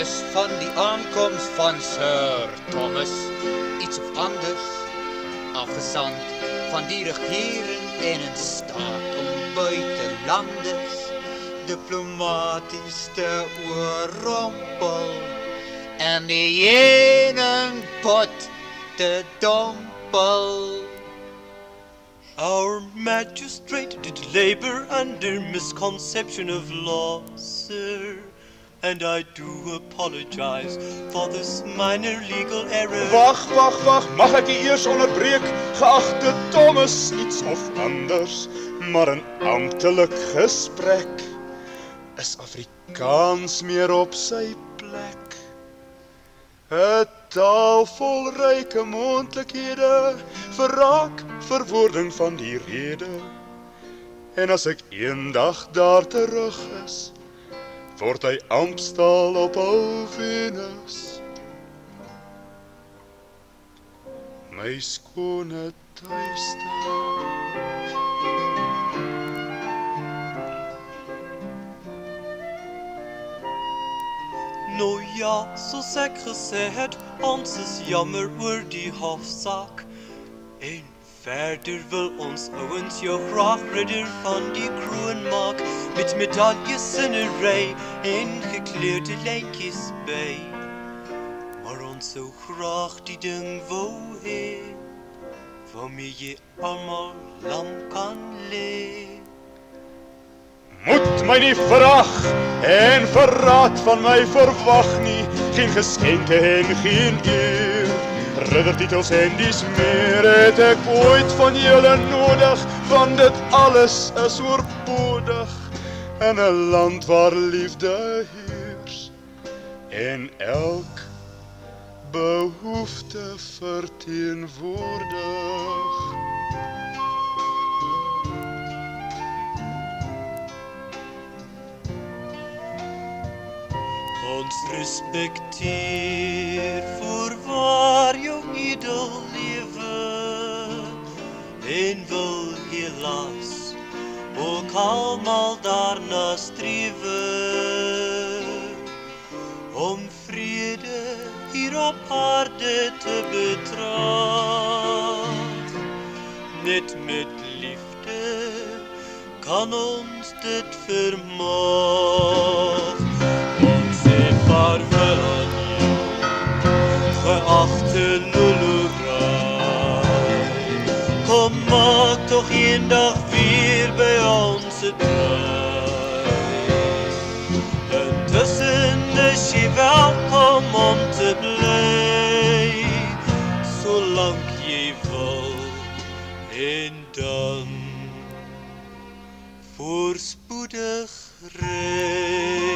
is van die aankomst van Sir Thomas iets of anders, afgezand van die regering en in staat om buitenlanders diplomatisch te oorrompel en die heuningpot te dompel. Our magistrate did labor under misconception of law, sir, and I do apologize for this minor legal error. Wag, mag ek u eers onderbreek, geagte Thomas, iets of anders, maar een amptelik gesprek is Afrikaans meer op sy plek. 'n taal vol ryke moontlikhede, verraak verwoording van die rede. En as ek eendag daar terug is, word hy ampstaal op ou Venus. My skone tuiste. Nou ja, soos ek gesê het, ons is jammer oor die hofsaak. En verder wil ons ouens jou graag ridder van die kroon maak, met medaljes in 'n ry en gekleurde lyntjies by. Maar ons sou graag die ding wou hê, waarmee jy almal lam kan lê. Moet my nie verag en verraad van my verwag nie, geen geskenke en geen eer. Riddertitels en dies meer het ek ooit van julle nodig, want dit alles is oorbodig in 'n land waar liefde heers en elk behoefte verteenwoordig. Ons respekteer voorwaar jou edel lewe en wil helaas ook almal daarna strewe om vrede hier op aarde te betrag. Net met liefde kan ons dit vermag. Vaarwel aan jou, geachte Lulurai. Kom maak toch eendag weer by ons 'n draai. Intussen is jy welkom om te bly, solank jy wil, en dan voorspoedig ry.